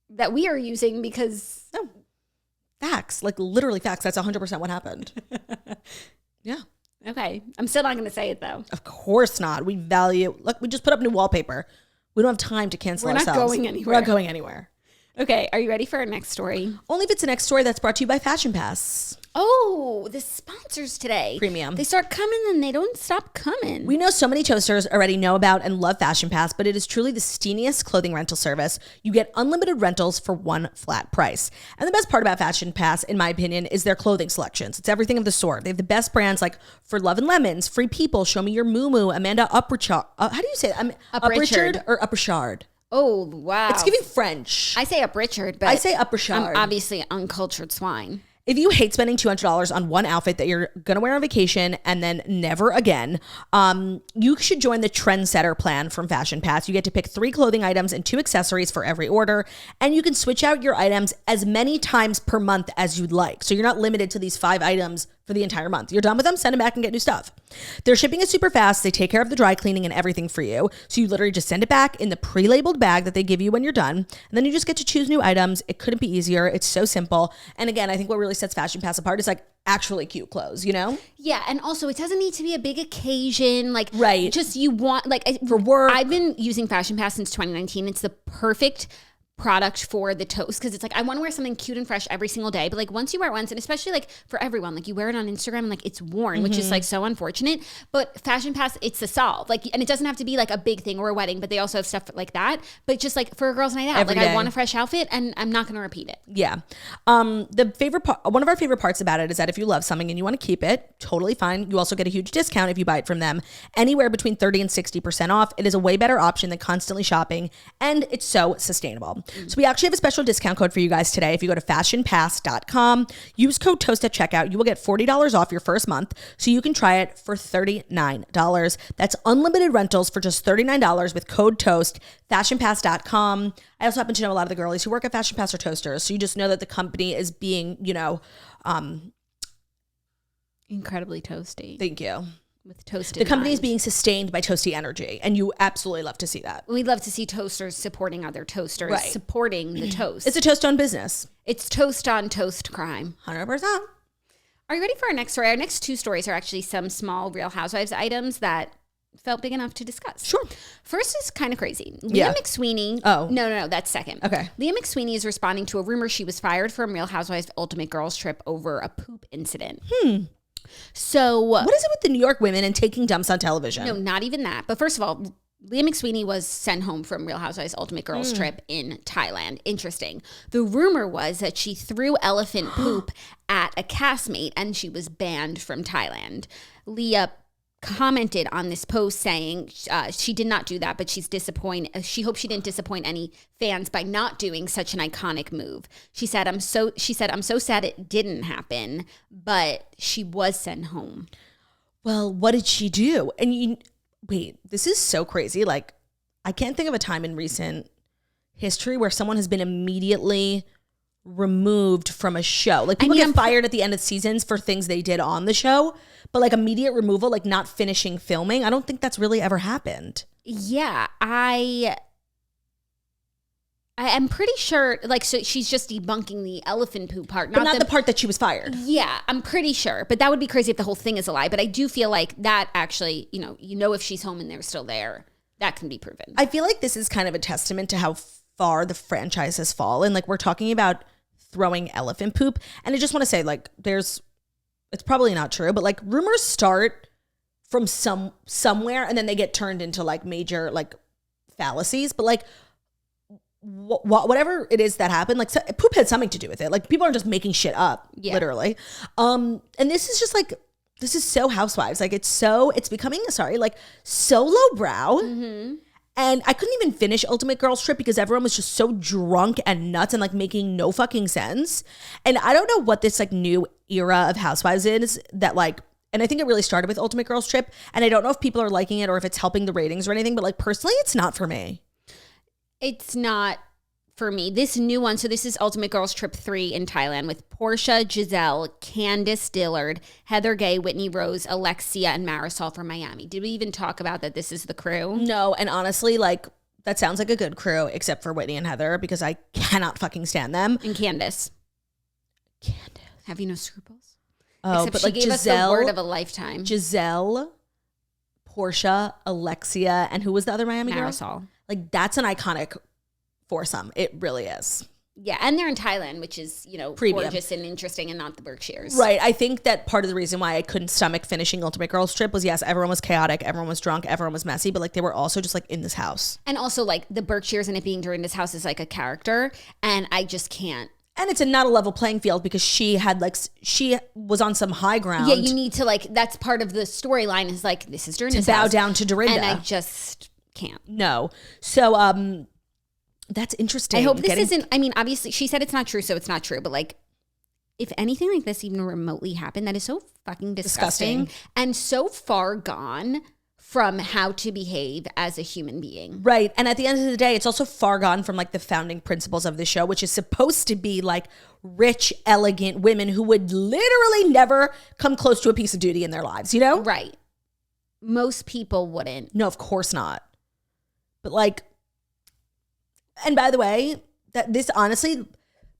that we are using because... No. Facts. Like literally facts. That's 100% what happened. Yeah. Okay. I'm still not going to say it though. Of course not. We value... Look, we just put up new wallpaper. We don't have time to cancel ourselves. We're not going anywhere. We're not going anywhere. Okay. Are you ready for our next story? Only if it's the next story that's brought to you by Fashion Pass. Oh, the sponsors today. Premium. They start coming and they don't stop coming. We know so many toasters already know about and love Fashion Pass, but it is truly the steamiest clothing rental service. You get unlimited rentals for one flat price. And the best part about Fashion Pass, in my opinion, is their clothing selections. It's everything of the sort. They have the best brands like For Love and Lemons, Free People, Show Me Your Moo, Amanda Uprichard. How do you say it? Uprichard or Uprichard? Oh, wow. It's giving French. I say Uprichard, but I say Uprichard. I'm obviously uncultured swine. If you hate spending $200 on one outfit that you're going to wear on vacation and then never again, you should join the Trendsetter plan from Fashion Pass. You get to pick 3 clothing items and 2 accessories for every order, and you can switch out your items as many times per month as you'd like. So you're not limited to these 5 items for the entire month. You're done with them, send them back and get new stuff. Their shipping is super fast. They take care of the dry cleaning and everything for you. So you literally just send it back in the pre-labeled bag that they give you when you're done. And then you just get to choose new items. It couldn't be easier. It's so simple. And again, I think what really sets Fashion Pass apart is like actually cute clothes, you know? Yeah. And also it doesn't need to be a big occasion. Like, right. Just you want, like, for work. I've been using Fashion Pass since 2019. It's the perfect product for the toast because it's like I want to wear something cute and fresh every single day, but like once you wear it once, and especially like for everyone, like you wear it on Instagram and like it's worn, which is like so unfortunate. But Fashion Pass, it's the solve. Like, and it doesn't have to be like a big thing or a wedding, but they also have stuff like that. But just like for a girl's night out, every like day. I want a fresh outfit and I'm not going to repeat it. Yeah. The favorite part, one of our favorite parts about it is that if you love something and you want to keep it, totally fine. You also get a huge discount if you buy it from them. Anywhere between 30 and 60% off. It is a way better option than constantly shopping, and it's so sustainable. So we actually have a special discount code for you guys today. If you go to fashionpass.com, use code TOAST at checkout, you will get $40 off your first month, so you can try it for $39. That's unlimited rentals for just $39 with code TOAST, fashionpass.com. I also happen to know a lot of the girlies who work at Fashion Pass are toasters, so you just know that the company is being, you know, incredibly toasty. Thank you. With toasted. The company is mind. being sustained by toasty energy, and you absolutely love to see that. We'd love to see toasters supporting other toasters, right. Supporting the toast. It's a toast-owned business. It's toast on toast crime. 100%. Are you ready for our next story? Our next 2 stories are actually some small Real Housewives items that felt big enough to discuss. Sure. First is kind of crazy. Yeah. Leah Mcsweeney. Oh. No, that's second. Okay. Leah Mcsweeney is responding to a rumor she was fired from Real Housewives Ultimate Girls Trip over a poop incident. So what is it with the New York women and taking dumps on television? No, not even that. But first of all, Leah Mcsweeney was sent home from Real Housewives Ultimate Girls Trip in Thailand. Interesting. The rumor was that she threw elephant poop at a castmate and she was banned from Thailand. Leah commented on this post saying she did not do that, but she's disappointed. She hopes she didn't disappoint any fans by not doing such an iconic move. She said, I'm so sad it didn't happen, but she was sent home. Well, what did she do? And wait, this is so crazy. Like, I can't think of a time in recent history where someone has been immediately removed from a show. Like, people get fired at the end of seasons for things they did on the show, but like immediate removal, like not finishing filming, I don't think that's really ever happened. Yeah, I I'm pretty sure, like, so she's just debunking the elephant poop part. But not the part that she was fired. Yeah, I'm pretty sure. But that would be crazy if the whole thing is a lie. But I do feel like that actually, you know if she's home and they're still there, that can be proven. I feel like this is kind of a testament to how far the franchise has fallen. Like, we're talking about throwing elephant poop. And I just want to say, like, it's probably not true, but like rumors start from somewhere and then they get turned into like major like fallacies. But like, whatever it is that happened, like poop had something to do with it. Like people aren't just making shit up, literally. And this is just like, this is so Housewives. Like it's becoming, like so lowbrow. Mm-hmm. And I couldn't even finish Ultimate Girls Trip because everyone was just so drunk and nuts and like making no fucking sense. And I don't know what this like new era of Housewives is that like, and I think it really started with Ultimate Girls Trip. And I don't know if people are liking it or if it's helping the ratings or anything, but like personally, it's not for me. It's not for me. This new one, so this is Ultimate Girls Trip 3 in Thailand with Portia, Giselle, Candice Dillard, Heather Gay, Whitney Rose, Alexia, and Marisol from Miami. Did we even talk about that this is the crew? No, and honestly, like, that sounds like a good crew, except for Whitney and Heather, because I cannot fucking stand them. And Candice. Have you no scruples? Oh, except but she like gave Giselle, us the word of a lifetime. Giselle, Portia, Alexia, and who was the other Miami girl? Marisol. Like, that's an iconic foursome. It really is. Yeah, and they're in Thailand, which is, premium, gorgeous and interesting and not the Berkshires. Right. I think that part of the reason why I couldn't stomach finishing Ultimate Girls Trip was, yes, everyone was chaotic, everyone was drunk, everyone was messy, but like they were also just like in this house. And also like the Berkshires and it being during this house is like a character, and I just can't. And it's not a level playing field because she was on some high ground. Yeah, you need to like, that's part of the storyline is like, this is during this bow house. Down to Dorinda. And I just can't. No. So, that's interesting. I hope this isn't, I mean, obviously she said it's not true, so it's not true. But like, if anything like this even remotely happened, that is so fucking disgusting. And so far gone from how to behave as a human being. Right. And at the end of the day, it's also far gone from like the founding principles of the show, which is supposed to be like rich, elegant women who would literally never come close to a piece of duty in their lives, you know? Right. Most people wouldn't. No, of course not. But like, and by the way, that this honestly,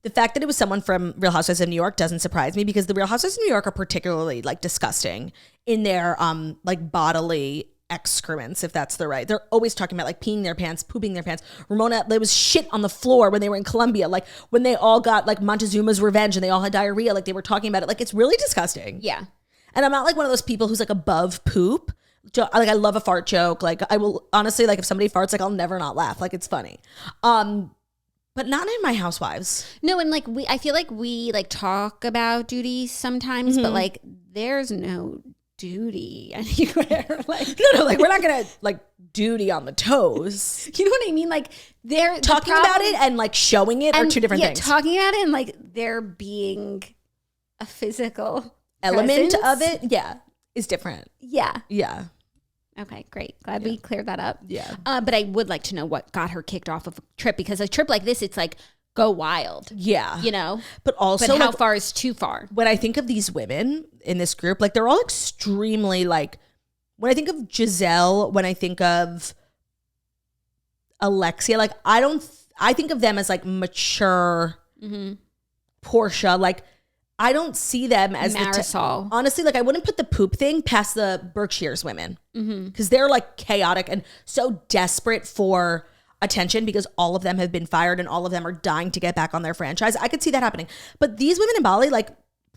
the fact that it was someone from Real Housewives of New York doesn't surprise me because the Real Housewives of New York are particularly like disgusting in their like bodily excrements, if that's the right. They're always talking about like peeing their pants, pooping their pants. Ramona, there was shit on the floor when they were in Colombia, like when they all got like Montezuma's revenge and they all had diarrhea, like they were talking about it. Like it's really disgusting. Yeah. And I'm not like one of those people who's like above poop. Like I love a fart joke. Like I will honestly, like if somebody farts, like I'll never not laugh. Like it's funny. But not in my Housewives. No, and like I feel like we like talk about duty sometimes, but like there's no duty anywhere. Like no, like we're not gonna like duty on the toes. You know what I mean? Like they're talking about it and like showing it are two different things. Talking about it and like there being a physical element presence of it, is different. Yeah. Okay, great. Glad we cleared that up. Yeah. But I would like to know what got her kicked off of a trip, because a trip like this, it's like go wild. Yeah. You know? But also how like, far is too far? When I think of these women in this group, like they're all extremely like, when I think of Giselle, when I think of Alexia, like I think of them as like mature. Portia, like I don't see them as Marisol. Honestly, like I wouldn't put the poop thing past the Berkshires women because they're like chaotic and so desperate for attention because all of them have been fired and all of them are dying to get back on their franchise. I could see that happening. But these women in Bali, like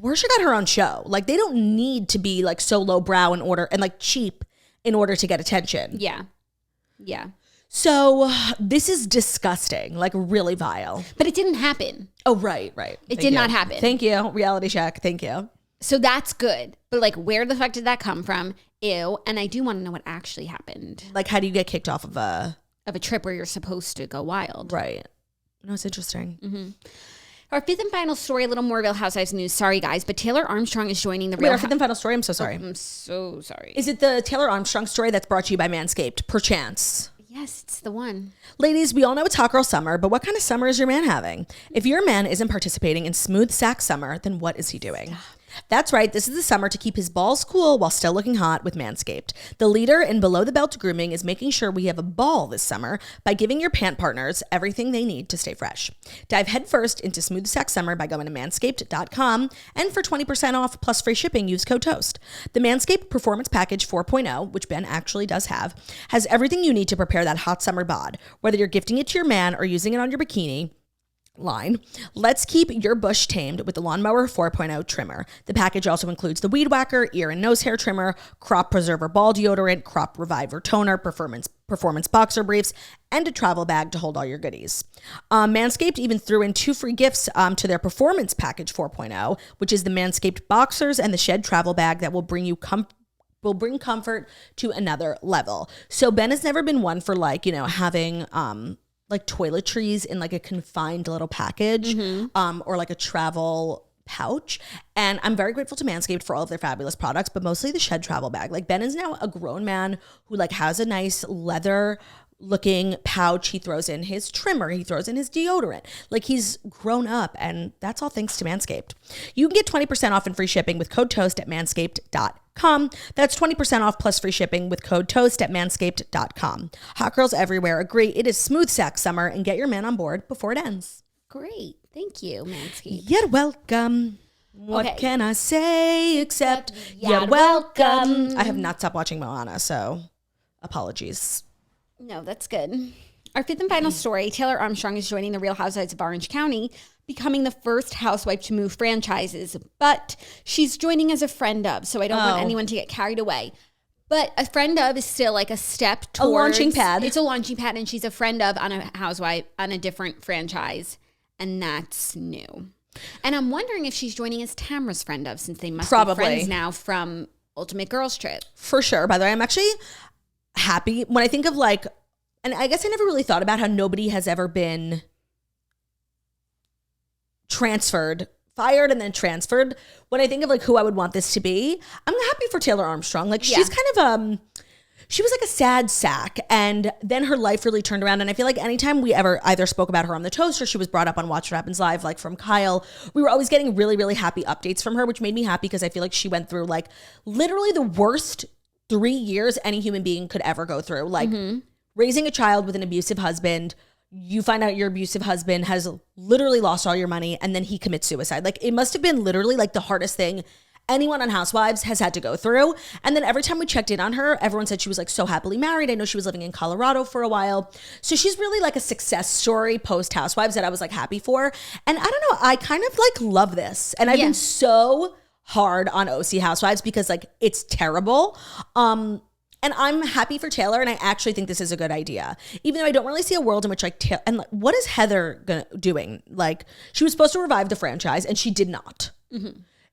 Portia got her own show. Like they don't need to be like so lowbrow in order and like cheap in order to get attention. Yeah. So this is disgusting, like really vile. But it didn't happen. Oh, right. It did not happen. Thank you. Reality check. Thank you. So that's good. But like, where the fuck did that come from? Ew. And I do want to know what actually happened. Like, how do you get kicked off of a trip where you're supposed to go wild? Right. No, it's interesting. Our fifth and final story, a little more Real Housewives news. Sorry, guys, but Taylor Armstrong is joining the Real Our fifth and final story? I'm so sorry. I'm so sorry. Is it the Taylor Armstrong story that's brought to you by Manscaped, perchance? Yes, it's the one. Ladies, we all know it's hot girl summer, but what kind of summer is your man having? If your man isn't participating in smooth sack summer, then what is he doing? That's right, this is the summer to keep his balls cool while still looking hot with Manscaped. The leader in below-the-belt grooming is making sure we have a ball this summer by giving your pant partners everything they need to stay fresh. Dive headfirst into smooth sex summer by going to manscaped.com, and for 20% off plus free shipping, use code TOAST. The Manscaped Performance Package 4.0, which Ben actually does have, has everything you need to prepare that hot summer bod. Whether you're gifting it to your man or using it on your bikini line, let's keep your bush tamed with the Lawnmower 4.0 trimmer. The package also includes the Weed Whacker, ear and nose hair trimmer, Crop Preserver ball deodorant, Crop Reviver toner, performance boxer briefs, and a travel bag to hold all your goodies. Manscaped even threw in 2 free gifts to their Performance Package 4.0, which is the Manscaped boxers and the Shed travel bag that will bring comfort to another level. So Ben has never been one for having like toiletries in like a confined little package, or like a travel pouch. And I'm very grateful to Manscaped for all of their fabulous products, but mostly the Shed travel bag. Like Ben is now a grown man who like has a nice leather looking pouch. He throws in his trimmer, he throws in his deodorant. Like he's grown up, and that's all thanks to Manscaped. You can get 20% off and free shipping with code TOAST at manscaped.com. That's 20% off plus free shipping with code TOAST at manscaped.com. Hot girls everywhere agree it is smooth sex summer, and get your man on board before it ends. Great. Thank you, Manscaped. You're welcome. What can I say except you're welcome? I have not stopped watching Wynonna, so apologies. No, that's good. Our fifth and final story, Taylor Armstrong is joining the Real Housewives of Orange County, becoming the first housewife to move franchises, but she's joining as a friend of, so I don't want anyone to get carried away. But a friend of is still like a step towards. A launching pad. It's a launching pad, and she's a friend of on a housewife on a different franchise, and that's new. And I'm wondering if she's joining as Tamra's friend of, since they must be friends now from Ultimate Girls Trip. For sure. By the way, I'm actually happy when I think of like, and I guess I never really thought about how nobody has ever been fired and then transferred. When I think of like who I would want this to be, I'm happy for Taylor Armstrong. Like she's kind of she was like a sad sack, and then her life really turned around. And I feel like anytime we ever either spoke about her on the Toast or she was brought up on Watch What Happens Live, like from Kyle, we were always getting really, really happy updates from her, which made me happy because I feel like she went through like literally the worst 3 years any human being could ever go through. Like raising a child with an abusive husband, you find out your abusive husband has literally lost all your money, and then he commits suicide. Like it must have been literally like the hardest thing anyone on Housewives has had to go through. And then every time we checked in on her, everyone said she was like so happily married. I know she was living in Colorado for a while. So she's really like a success story post Housewives that I was like happy for. And I don't know, I kind of like love this. And I've been so hard on OC Housewives because like it's terrible. And I'm happy for Taylor, and I actually think this is a good idea. Even though I don't really see a world in which like and like, what is Heather doing? Like she was supposed to revive the franchise, and she did not.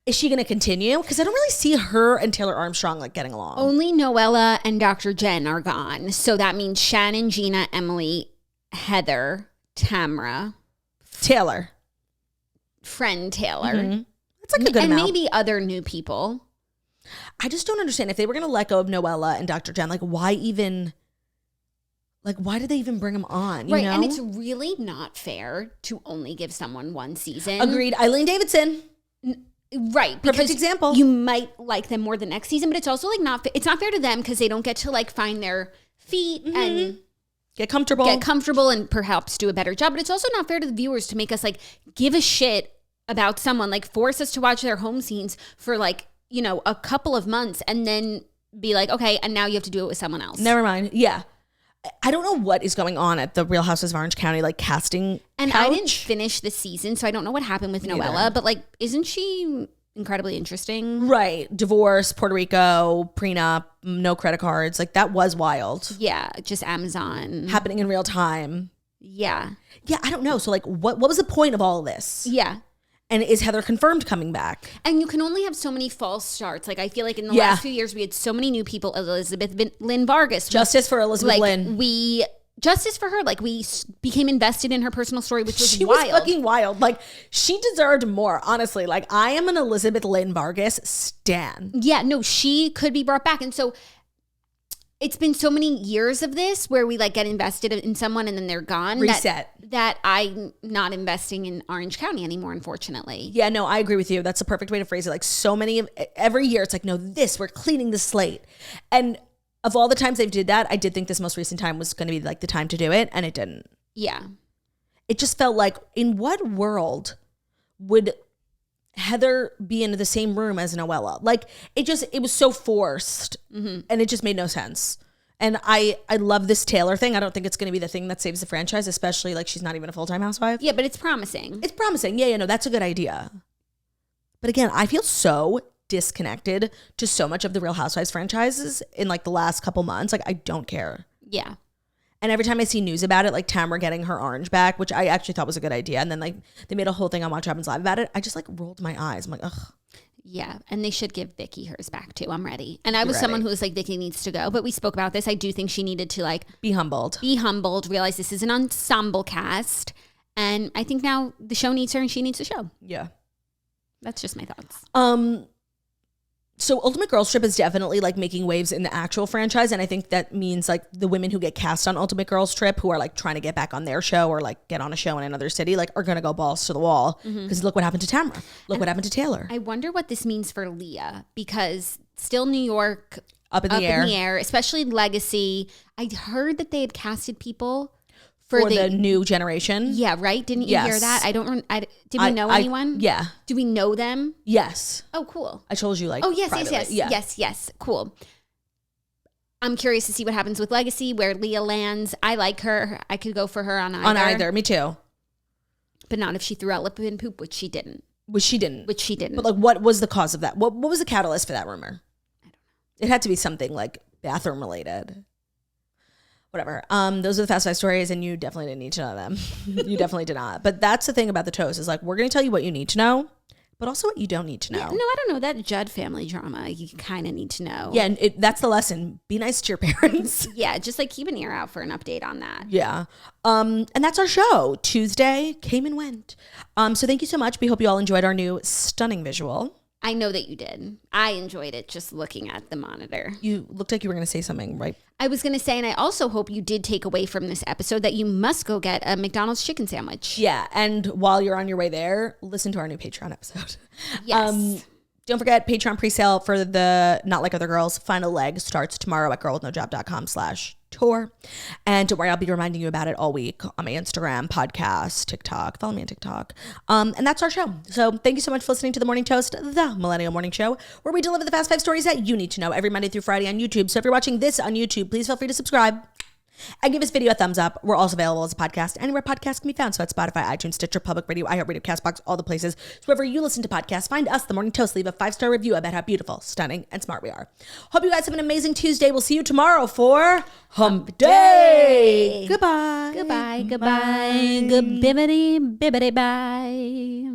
Is she going to continue? Because I don't really see her and Taylor Armstrong like getting along. Only Noella and Dr. Jen are gone, so that means Shannon, Gina, Emily, Heather, Tamra, Taylor, friend Taylor. That's like a good amount. And maybe other new people. I just don't understand if they were going to let go of Noella and Dr. Jen, like why did they even bring them on? You know? And it's really not fair to only give someone one season. Agreed. Eileen Davidson. Right. Perfect example. You might like them more the next season, but it's also like it's not fair to them because they don't get to like find their feet and get comfortable and perhaps do a better job. But it's also not fair to the viewers to make us like give a shit about someone, like force us to watch their home scenes for like, you know, a couple of months and then be like, okay, and now you have to do it with someone else. Never mind. Yeah. I don't know what is going on at the Real Houses of Orange County, like casting And couch. I didn't finish the season, so I don't know what happened with Noella, but like, isn't she incredibly interesting? Right. Divorce, Puerto Rico, prenup, no credit cards. Like that was wild. Yeah. Just Amazon. Happening in real time. Yeah. Yeah. I don't know. So like what was the point of all of this? Yeah. And is Heather confirmed coming back? And you can only have so many false starts. Like I feel like in the last few years, we had so many new people. Elizabeth Lynn Vargas. Justice for Elizabeth Lynn. Justice for her. Like we became invested in her personal story, which was she wild. was fucking wild. Like she deserved more, honestly. Like I am an Elizabeth Lynn Vargas stan. Yeah, no, she could be brought back. And so it's been so many years of this where we like get invested in someone and then they're gone. Reset. That I'm not investing in Orange County anymore, unfortunately. Yeah, no, I agree with you. That's the perfect way to phrase it. Like so many, every year it's like, no, we're cleaning the slate. And of all the times they've did that, I did think this most recent time was going to be like the time to do it. And it didn't. Yeah. It just felt like, in what world would Heather be in the same room as Noella? Like it was so forced and it just made no sense. And I love this Taylor thing. I don't think it's going to be the thing that saves the franchise, especially like she's not even a full-time housewife. Yeah, but it's promising. It's promising. Yeah, no, that's a good idea. But again, I feel so disconnected to so much of the Real Housewives franchises in like the last couple months. Like I don't care. Yeah. And every time I see news about it, like Tamra getting her orange back, which I actually thought was a good idea. And then like they made a whole thing on Watch Happens Live about it. I just like rolled my eyes. I'm like, ugh. Yeah. And they should give Vicky hers back too. I'm ready. And I was someone who was like, Vicky needs to go. But we spoke about this. I do think she needed to like be humbled, realize this is an ensemble cast. And I think now the show needs her and she needs the show. Yeah. That's just my thoughts. So Ultimate Girls Trip is definitely like making waves in the actual franchise. And I think that means like the women who get cast on Ultimate Girls Trip who are like trying to get back on their show or like get on a show in another city, like are going to go balls to the wall. Because look what happened to Tamra. Look what happened to Taylor. I wonder what this means for Leah, because still New York up in the air, especially Legacy. I heard that they had casted people for the new generation. Yeah, right? Didn't you hear that? Did we know anyone? Yeah. Do we know them? Yes. Oh, cool. I told you like yes. Cool. I'm curious to see what happens with Legacy, where Leah lands. I like her. I could go for her on either. On either, me too. But not if she threw out lip and poop, which she didn't. Which she didn't. But like what was the cause of that? What was the catalyst for that rumor? I don't know. It had to be something like bathroom related. Whatever. Those are the Fast Five stories, and you definitely didn't need to know them. You definitely did not. But that's the thing about the toast is like we're going to tell you what you need to know, but also what you don't need to know. Yeah, no, I don't know. That Judd family drama, you kind of need to know. Yeah, and that's the lesson. Be nice to your parents. Yeah, just like keep an ear out for an update on that. Yeah. And that's our show. Tuesday came and went. So thank you so much. We hope you all enjoyed our new stunning visual. I know that you did. I enjoyed it just looking at the monitor. You looked like you were going to say something, right? I was going to say, and I also hope you did take away from this episode that you must go get a McDonald's chicken sandwich. Yeah. And while you're on your way there, listen to our new Patreon episode. Yes. Don't forget, Patreon presale for the Not Like Other Girls final leg starts tomorrow at girlwithnojob.com/tour. And don't worry, I'll be reminding you about it all week on my Instagram, podcast, TikTok. Follow me on TikTok. And that's our show. So thank you so much for listening to The Morning Toast, the Millennial Morning Show, where we deliver the Fast Five stories that you need to know every Monday through Friday on YouTube. So if you're watching this on YouTube, please feel free to subscribe. And give this video a thumbs up. We're also available as a podcast anywhere podcasts can be found. So at Spotify, iTunes, Stitcher, Public Radio, iHeartRadio, CastBox, all the places. So wherever you listen to podcasts, find us, The Morning Toast. Leave a 5-star review about how beautiful, stunning, and smart we are. Hope you guys have an amazing Tuesday. We'll see you tomorrow for Hump Day. Goodbye. Goodbye. Goodbye. Good bibbity bibbity bye.